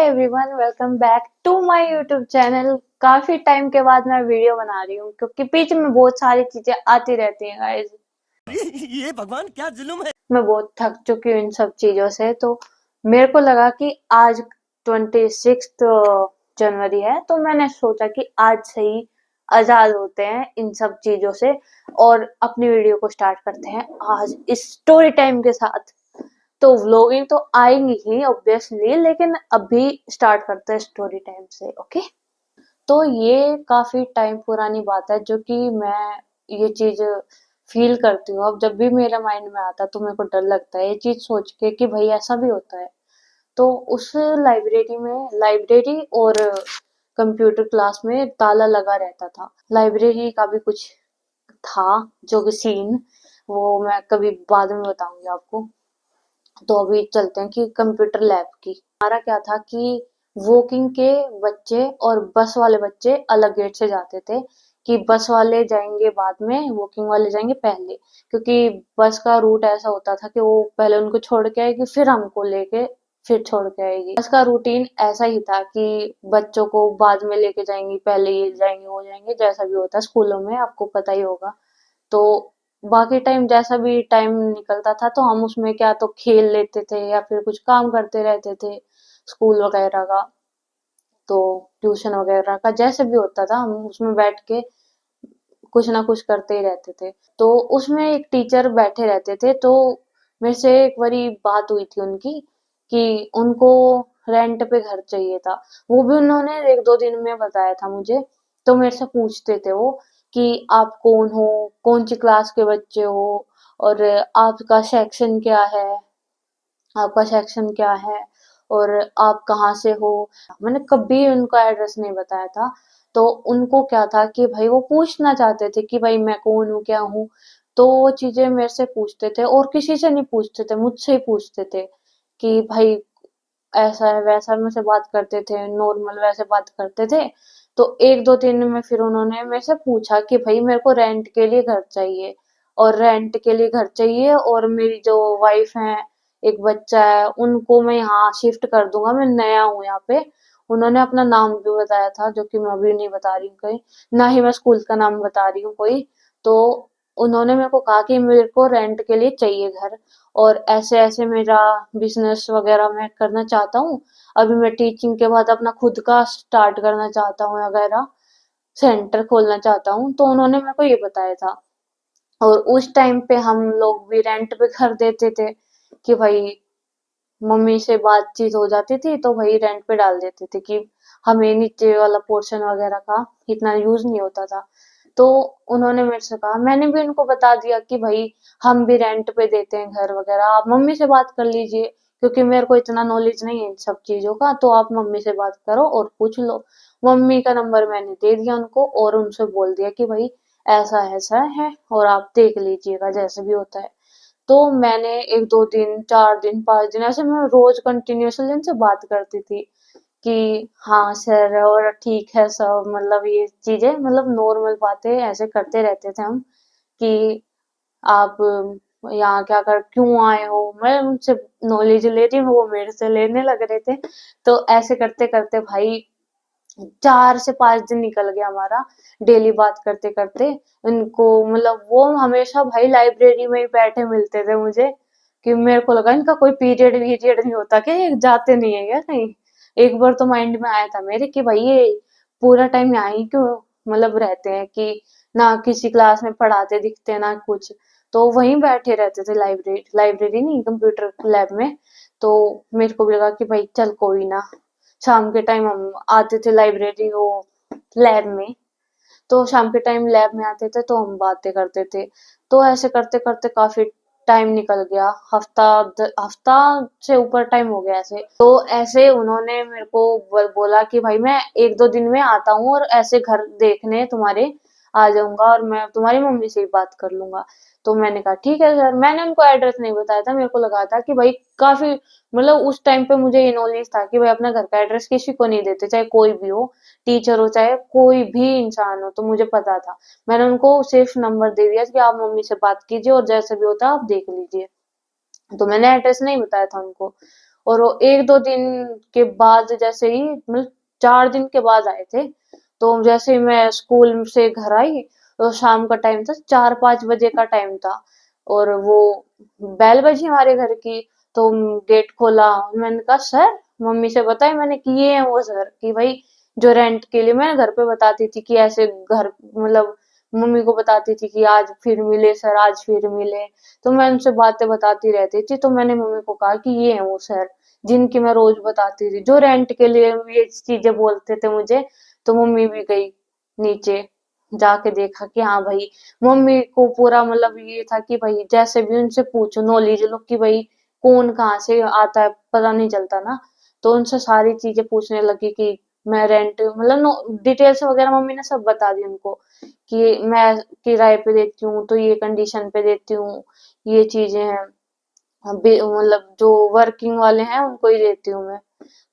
Everyone, welcome back to my YouTube channel. काफी time के बाद मैं वीडियो बना रही हूँ क्योंकि बीच में बहुत सारी चीजें आती रहती हैं गाइस। ये भगवान क्या जुल्म है। मैं बहुत थक चुकी हूँ इन सब चीजों से, तो मेरे को लगा कि आज 26 जनवरी है, तो मैंने सोचा कि आज से ही आजाद होते हैं इन सब चीजों से और अपनी वीडियो को स्टार्ट करते हैं आज इस स्टोरी टाइम के साथ। तो व्लॉगिंग तो आएंगी ही ऑब्वियसली, लेकिन अभी स्टार्ट करते हैं स्टोरी टाइम से। ओके, तो ये काफी टाइम पुरानी बात है जो कि मैं ये चीज फील करती हूँ। अब जब भी मेरे माइंड में आता है तो मेरे को डर लगता है ये चीज सोच के कि भाई ऐसा भी होता है। तो उस लाइब्रेरी और कंप्यूटर क्लास में ताला लगा रहता था। लाइब्रेरी का भी कुछ था जो कि सीन, वो मैं कभी बाद में बताऊंगी आपको। तो अभी चलते हैं कि कंप्यूटर लैब की। हमारा क्या था कि वॉकिंग के बच्चे और बस वाले बच्चे अलग गेट से जाते थे, कि बस वाले जाएंगे बाद में, वॉकिंग वाले जाएंगे पहले। क्योंकि बस का रूट ऐसा होता था कि वो पहले उनको छोड़ के आएगी, फिर हमको लेके फिर छोड़ के आएगी। बस का रूटीन ऐसा ही था कि बच्चों को बाद में लेके जाएंगी, पहले ये जाएंगे वो जाएंगे, जैसा भी होता है स्कूलों में, आपको पता ही होगा। तो बाकी टाइम जैसा भी टाइम निकलता था तो हम उसमें क्या तो खेल लेते थे या फिर कुछ काम करते रहते थे स्कूल वगैरह का, तो ट्यूशन वगैरह का जैसे भी होता था हम उसमें बैठ के कुछ ना कुछ करते ही रहते थे। तो उसमें एक टीचर बैठे रहते थे, तो मेरे से एक बारी बात हुई थी उनकी कि उनको रेंट पे घर चाहिए था। वो भी उन्होंने एक दो दिन में बताया था मुझे। तो मेरे से पूछते थे वो कि आप कौन हो, कौन सी क्लास के बच्चे हो, और आपका सेक्शन क्या है और आप कहाँ से हो। मैंने कभी उनका एड्रेस नहीं बताया था। तो उनको क्या था कि भाई वो पूछना चाहते थे कि भाई मैं कौन हूँ क्या हूँ। तो वो चीजें मेरे से पूछते थे और किसी से नहीं पूछते थे, मुझसे ही पूछते थे कि भाई ऐसा है वैसा, मुझसे बात करते थे, नॉर्मल वैसे बात करते थे। तो एक दो दिन में फिर उन्होंने मेरे से पूछा कि भाई मेरे को रेंट के लिए घर चाहिए, और रेंट के लिए घर चाहिए और मेरी जो वाइफ है, एक बच्चा है, उनको मैं यहाँ शिफ्ट कर दूंगा, मैं नया हूँ यहाँ पे। उन्होंने अपना नाम भी बताया था जो कि मैं अभी नहीं बता रही हूँ कहीं, ना ही मैं स्कूल का नाम बता रही हूँ कोई। तो उन्होंने मेरे को कहा कि मेरे को रेंट के लिए चाहिए घर, और ऐसे ऐसे मेरा बिजनेस वगैरह मैं करना चाहता हूँ। अभी मैं टीचिंग के बाद अपना खुद का स्टार्ट करना चाहता हूँ वगैरह, सेंटर खोलना चाहता हूँ। तो उन्होंने मेरे को ये बताया था। और उस टाइम पे हम लोग भी रेंट पे घर देते थे कि भाई मम्मी से बातचीत हो जाती थी तो भाई रेंट पे डाल देते थे कि हमें नीचे वाला पोर्शन वगैरह का इतना यूज नहीं होता था। तो उन्होंने मेरे से कहा, मैंने भी उनको बता दिया कि भाई हम भी रेंट पे देते हैं घर वगैरह, आप मम्मी से बात कर लीजिए, क्योंकि मेरे को इतना नॉलेज नहीं है इन सब चीजों का, तो आप मम्मी से बात करो और पूछ लो। मम्मी का नंबर मैंने दे दिया उनको और उनसे बोल दिया कि भाई ऐसा ऐसा है और आप देख लीजिएगा जैसे भी होता है। तो मैंने एक दो दिन, चार दिन, पांच दिन, ऐसे मैं रोज कंटिन्यूअसली इनसे बात करती थी कि हाँ सर और ठीक है सब, मतलब ये चीजें, मतलब नॉर्मल बातें ऐसे करते रहते थे हम कि आप यहाँ क्या कर क्यों आए हो। मैं उनसे नॉलेज ले रही हूँ, वो मेरे से लेने लग रहे थे। तो ऐसे करते करते भाई 4 से 5 दिन निकल गया हमारा, डेली बात करते करते। उनको मतलब वो हमेशा भाई लाइब्रेरी में ही बैठे मिलते थे मुझे, कि मेरे को लगा इनका कोई पीरियड वीरियड नहीं होता क्या, ये जाते नहीं है क्या कहीं। एक बार तो माइंड में आया था मेरे कि भाई ये पूरा टाइम यहाँ ही क्यों मतलब रहते हैं, कि ना किसी क्लास में पढ़ाते दिखते हैं ना कुछ। तो वहीं बैठे रहते थे, लाइब्रेरी नहीं, कंप्यूटर लैब में। तो मेरे को भी लगा कि भाई चल कोई ना, शाम के टाइम हम आते थे लाइब्रेरी वो लैब में। तो शाम के टाइम लैब में आते थे तो हम बातें करते थे। तो ऐसे करते करते काफी टाइम निकल गया, हफ्ता से ऊपर टाइम हो गया ऐसे। तो ऐसे उन्होंने मेरे को बोला कि भाई मैं एक दो दिन में आता हूँ और ऐसे घर देखने तुम्हारे आ जाऊंगा और मैं तुम्हारी मम्मी से ही बात कर लूंगा। तो मैंने कहा ठीक है सर। मैंने उनको एड्रेस नहीं बताया था, मेरे को लगा था कि भाई काफी, मतलब उस टाइम पे मुझे ये नॉलेज था कि भाई अपना घर का एड्रेस किसी को नहीं देते, चाहे कोई भी हो, टीचर हो चाहे कोई भी इंसान हो, तो मुझे पता था। मैंने उनको सिर्फ नंबर दे दिया कि आप मम्मी से बात कीजिए और जैसे भी होता है आप देख लीजिए। तो मैंने एड्रेस नहीं बताया था उनको। और वो 1-2 दिन के बाद जैसे ही मतलब 4 दिन के बाद आए थे। तो जैसे ही मैं स्कूल से घर आई तो शाम का टाइम था, 4-5 बजे का टाइम था और वो बेल बजी हमारे घर की। तो गेट खोला, मैंने कहा सर, मम्मी से बताया मैंने कि ये है वो सर, कि भाई जो रेंट के लिए मैं घर पे बताती थी कि ऐसे घर मतलब मम्मी को बताती थी कि आज फिर मिले सर, आज फिर मिले। तो मैं उनसे बातें बताती रहती थी। तो मैंने मम्मी को कहा कि ये है वो सर जिनकी मैं रोज बताती थी, जो रेंट के लिए ये चीजें बोलते थे मुझे। तो मम्मी भी गई नीचे, जाके देखा कि हाँ भाई, मम्मी को पूरा मतलब ये था कि भाई जैसे भी उनसे पूछो नॉलेज लो कि भाई कौन कहाँ से आता है पता नहीं चलता ना। तो उनसे सारी चीजें पूछने लगी कि मैं रेंट मतलब डिटेल्स वगैरह मम्मी ने सब बता दी उनको कि मैं किराए पे देती हूँ तो ये कंडीशन पे देती हूँ, ये चीजें हैं। मतलब जो वर्किंग वाले हैं उनको ही देती हूँ मैं।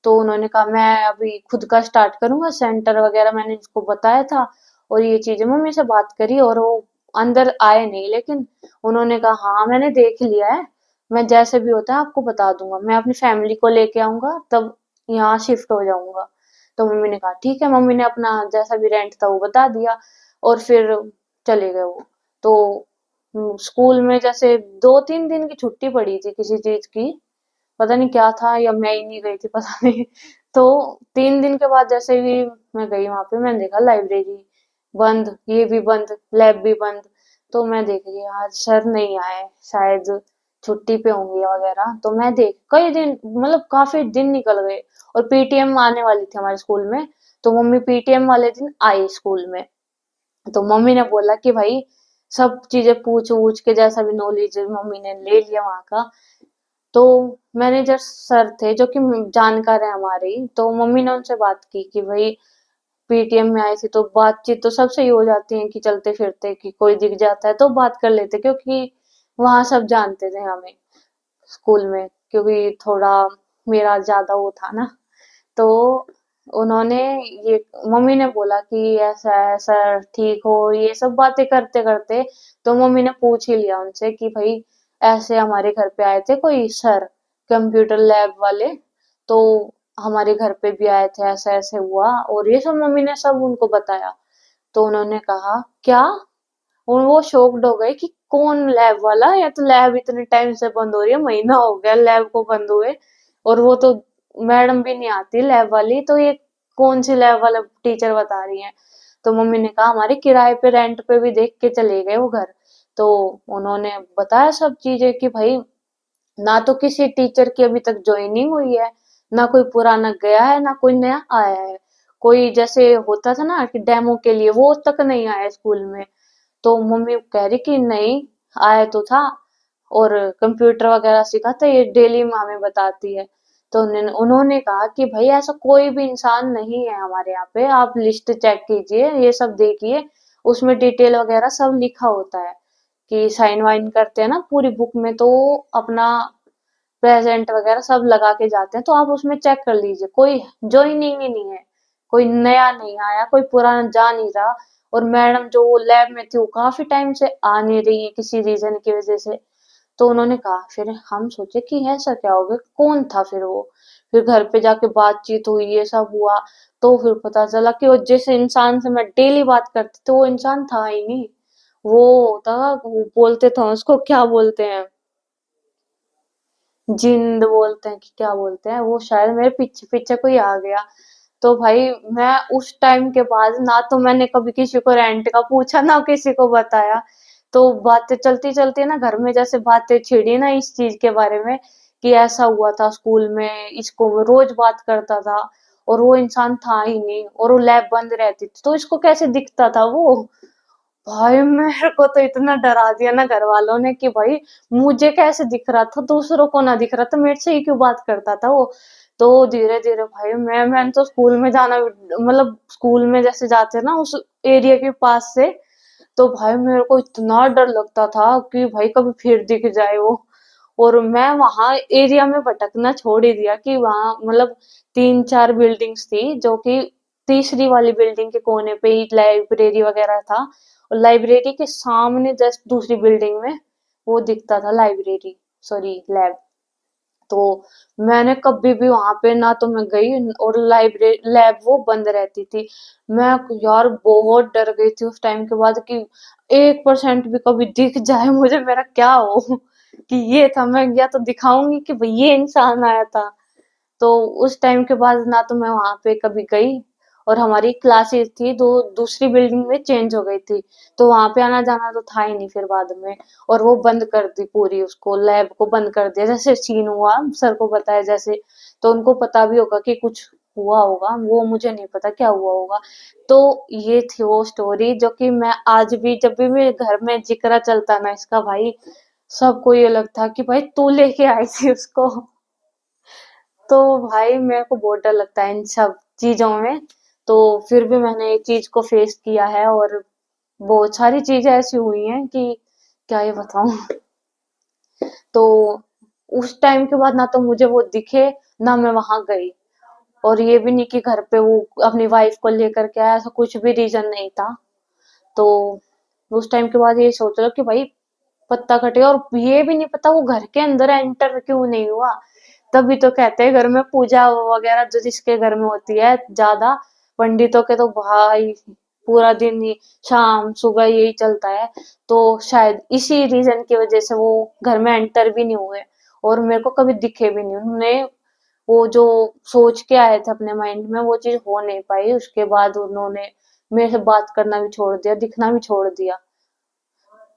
तो उन्होंने कहा मैं अभी खुद का स्टार्ट करूंगा सेंटर वगैरह, मैंने इसको बताया था और ये चीजें मम्मी से बात करी और वो अंदर आए नहीं, लेकिन उन्होंने कहा हाँ मैंने देख लिया है, मैं जैसे भी होता है आपको बता दूंगा, मैं अपनी फैमिली को लेके आऊंगा तब यहाँ शिफ्ट हो जाऊंगा। तो मम्मी ने कहा ठीक है, मम्मी ने अपना जैसा भी रेंट था वो बता दिया और फिर चले गए वो। तो स्कूल में जैसे 2-3 दिन की छुट्टी पड़ी थी किसी चीज की, पता नहीं क्या था या मैं ही नहीं गई थी पता नहीं। तो 3 दिन के बाद जैसे ही मैं गई वहां पे, मैंने देखा लाइब्रेरी बंद, ये भी बंद, लैब भी बंद। तो मैं देख रही आज सर नहीं आए, शायद छुट्टी पे होंगे वगैरह। तो मैं देख कई दिन मतलब काफी दिन निकल गए और पीटीएम आने वाली थी हमारे स्कूल में। तो मम्मी पीटीएम वाले दिन आई स्कूल में। तो मम्मी ने बोला कि भाई सब चीजें पूछ वूछ के जैसा भी नॉलेज मम्मी ने ले लिया वहां का। तो मैनेजर सर थे जो कि जानकार है हमारे ही, तो मम्मी ने उनसे बात की कि भाई पीटीएम में आई थी तो बातचीत तो सबसे ही हो जाती है कि चलते फिरते कि कोई दिख जाता है तो बात कर लेते, क्योंकि वहां सब जानते थे हमें स्कूल में, क्योंकि थोड़ा मेरा ज्यादा वो था ना। तो उन्होंने ये मम्मी ने बोला कि ऐसा है सर ठीक हो, ये सब बातें करते करते तो मम्मी ने पूछ ही लिया उनसे कि भाई ऐसे हमारे घर पे आए थे कोई सर कंप्यूटर लैब वाले, तो हमारे घर पे भी आए थे, ऐसा ऐसे हुआ और ये सब मम्मी ने सब उनको बताया। तो उन्होंने कहा क्या, और वो शॉक्ड हो गए कि कौन लैब वाला, या तो लैब इतने टाइम से बंद हो रही है, महीना हो गया लैब को बंद हुए और वो तो मैडम भी नहीं आती लैब वाली, तो ये कौन सी लैब वाला टीचर बता रही है। तो मम्मी ने कहा हमारे किराए पे रेंट पे भी देख के चले गए वो घर। तो उन्होंने बताया सब चीजें कि भाई ना तो किसी टीचर की अभी तक ज्वाइनिंग हुई है, ना कोई पुराना गया है, ना कोई नया आया है। कोई जैसे होता था ना कि डेमो के लिए, वो तक नहीं आया स्कूल में। तो मम्मी कह रही कि नहीं, आया तो था और कंप्यूटर वगैरह सिखाता है, ये डेली हमें बताती है। तो उन्होंने कहा कि भाई ऐसा कोई भी इंसान नहीं है हमारे यहाँ पे, आप लिस्ट चेक कीजिए, ये सब देखिए, उसमें डिटेल वगैरह सब लिखा होता है कि साइन वाइन करते हैं ना पूरी बुक में, तो अपना प्रेजेंट वगैरह सब लगा के जाते हैं। तो आप उसमें चेक कर लीजिए, कोई ज्वाइनिंग ही नहीं है, कोई नया नहीं आया, कोई पुराना जा नहीं रहा। और मैडम जो वो लैब में थी वो काफी टाइम से आ नहीं रही है किसी रीजन की वजह से। तो उन्होंने कहा, फिर हम सोचे कि ऐसा क्या हो गया, कौन था फिर वो। फिर घर पे जाके बातचीत हुई, ये सब हुआ। तो फिर पता चला कि वो जिस इंसान से मैं डेली बात करती थी वो इंसान था ही नहीं। वो था, वो बोलते थे उसको क्या बोलते हैं, जिंद बोलते हैं कि क्या बोलते हैं, वो शायद मेरे पीछे पीछे कोई आ गया। तो भाई मैं उस टाइम के बाद ना तो मैंने कभी किसी को रेंट का पूछा ना किसी को बताया। तो बातें चलती चलती ना घर में जैसे बातें छिड़ी ना इस चीज के बारे में कि ऐसा हुआ था स्कूल में, इसको मैं रोज बात करता था और वो इंसान था ही नहीं और वो लैब बंद रहती थी तो इसको कैसे दिखता था वो। भाई मेरे को तो इतना डरा दिया ना घर वालों ने कि भाई मुझे कैसे दिख रहा था, दूसरों को ना दिख रहा था, मेरे से ही क्यों बात करता था वो। तो धीरे धीरे भाई मैंने तो स्कूल में जाना मतलब स्कूल में जैसे जाते हैं ना उस एरिया के पास से, तो भाई मेरे को इतना डर लगता था कि भाई कभी फिर दिख जाए वो। और मैं वहां एरिया में भटकना छोड़ ही दिया कि वहां मतलब 3-4 बिल्डिंग्स थी जो कि तीसरी वाली बिल्डिंग के कोने पे ही लाइब्रेरी वगैरह था और लाइब्रेरी के सामने जस्ट दूसरी बिल्डिंग में वो दिखता था लाइब्रेरी, सॉरी लैब। तो मैंने कभी भी वहां पे ना तो मैं गई, और लाइब्रेरी लैब वो बंद रहती थी। मैं यार बहुत डर गई थी उस टाइम के बाद कि 1% भी कभी दिख जाए मुझे, मेरा क्या हो कि ये था, मैं या तो दिखाऊंगी कि भाई ये इंसान आया था। तो उस टाइम के बाद ना तो मैं वहां पे कभी गई, और हमारी क्लासेस थी दो दूसरी बिल्डिंग में चेंज हो गई थी, तो वहां पे आना जाना तो था ही नहीं फिर बाद में। और वो बंद कर दी पूरी, उसको लैब को बंद कर दिया जैसे सीन हुआ सर को बताया जैसे। तो उनको पता भी होगा कि कुछ हुआ होगा, वो मुझे नहीं पता क्या हुआ होगा। तो ये थी वो स्टोरी जो कि मैं आज भी जब भी मेरे घर में जिक्र चलता ना इसका भाई, सबको ये लगता कि भाई तू लेके आई थी उसको। तो भाई मेरे को बहुत डर लगता है इन सब चीजों में। तो फिर भी मैंने ये चीज को फेस किया है, और बहुत सारी चीजें ऐसी हुई हैं कि क्या ये बताऊं। तो उस टाइम के बाद ना तो मुझे वो दिखे, ना मैं वहां गई। और ये भी नहीं कि घर पे वो अपनी वाइफ को लेकर के आया, ऐसा कुछ भी रीजन नहीं था। तो उस टाइम के बाद ये सोच लो कि भाई पत्ता कटे, और ये भी नहीं पता वो घर के अंदर एंटर क्यों नहीं हुआ। तभी तो कहते हैं घर में पूजा वगैरह जो जिसके घर में होती है ज्यादा, पंडितों के तो भाई पूरा दिन ही शाम सुबह यही चलता है। तो शायद इसी रीजन की वजह से वो घर में एंटर भी नहीं हुए, और मेरे को कभी दिखे भी नहीं उन्होंने। वो जो सोच के आए थे अपने माइंड में वो चीज हो नहीं पाई, उसके बाद उन्होंने मेरे से बात करना भी छोड़ दिया, दिखना भी छोड़ दिया,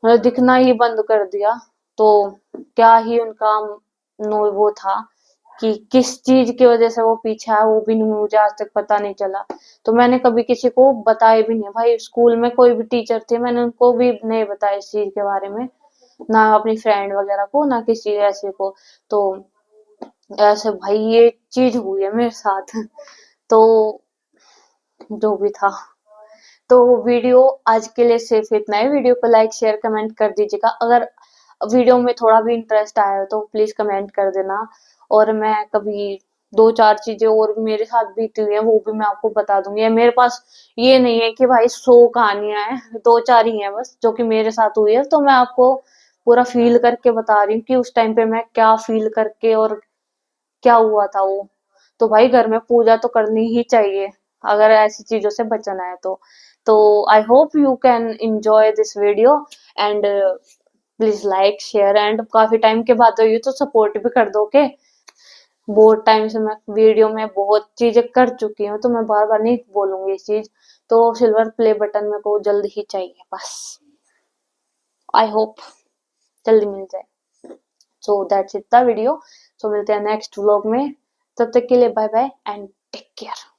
मतलब दिखना ही बंद कर दिया। तो क्या ही उनका नो वो था कि किस चीज की वजह से वो पीछे है, वो भी मुझे आज तक पता नहीं चला। तो मैंने कभी किसी को बताया भी नहीं भाई, स्कूल में कोई भी टीचर थे मैंने उनको भी नहीं बताया इस चीज के बारे में, ना अपनी फ्रेंड वगैरह को, ना किसी ऐसे को। तो ऐसे भाई ये चीज हुई है मेरे साथ। तो जो भी था, तो वीडियो आज के लिए सिर्फ इतना ही। वीडियो को लाइक शेयर कमेंट कर दीजिएगा। अगर वीडियो में थोड़ा भी इंटरेस्ट आया हो तो प्लीज कमेंट कर देना। और मैं कभी दो चार चीजें और मेरे साथ बीती हुई है वो भी मैं आपको बता दूंगी। मेरे पास ये नहीं है कि भाई 100 कहानियां हैं, दो चार ही हैं बस जो कि मेरे साथ हुई है। तो मैं आपको पूरा फील करके बता रही हूँ कि उस टाइम पे मैं क्या फील करके और क्या हुआ था वो। तो भाई घर में पूजा तो करनी ही चाहिए अगर ऐसी चीजों से बचना है तो। I hope you can enjoy this video, and please like share, and काफी टाइम के बाद हुई तो सपोर्ट भी कर दो के। बहुत टाइम से मैं वीडियो में बहुत चीजें कर चुकी हूँ, तो मैं बार बार नहीं बोलूंगी इस चीज। तो सिल्वर प्ले बटन मेरे को जल्द ही चाहिए बस। आई होप जल्दी मिल जाए। So that's it the video. So मिलते हैं नेक्स्ट व्लॉग में, तब तक के लिए bye bye and take care.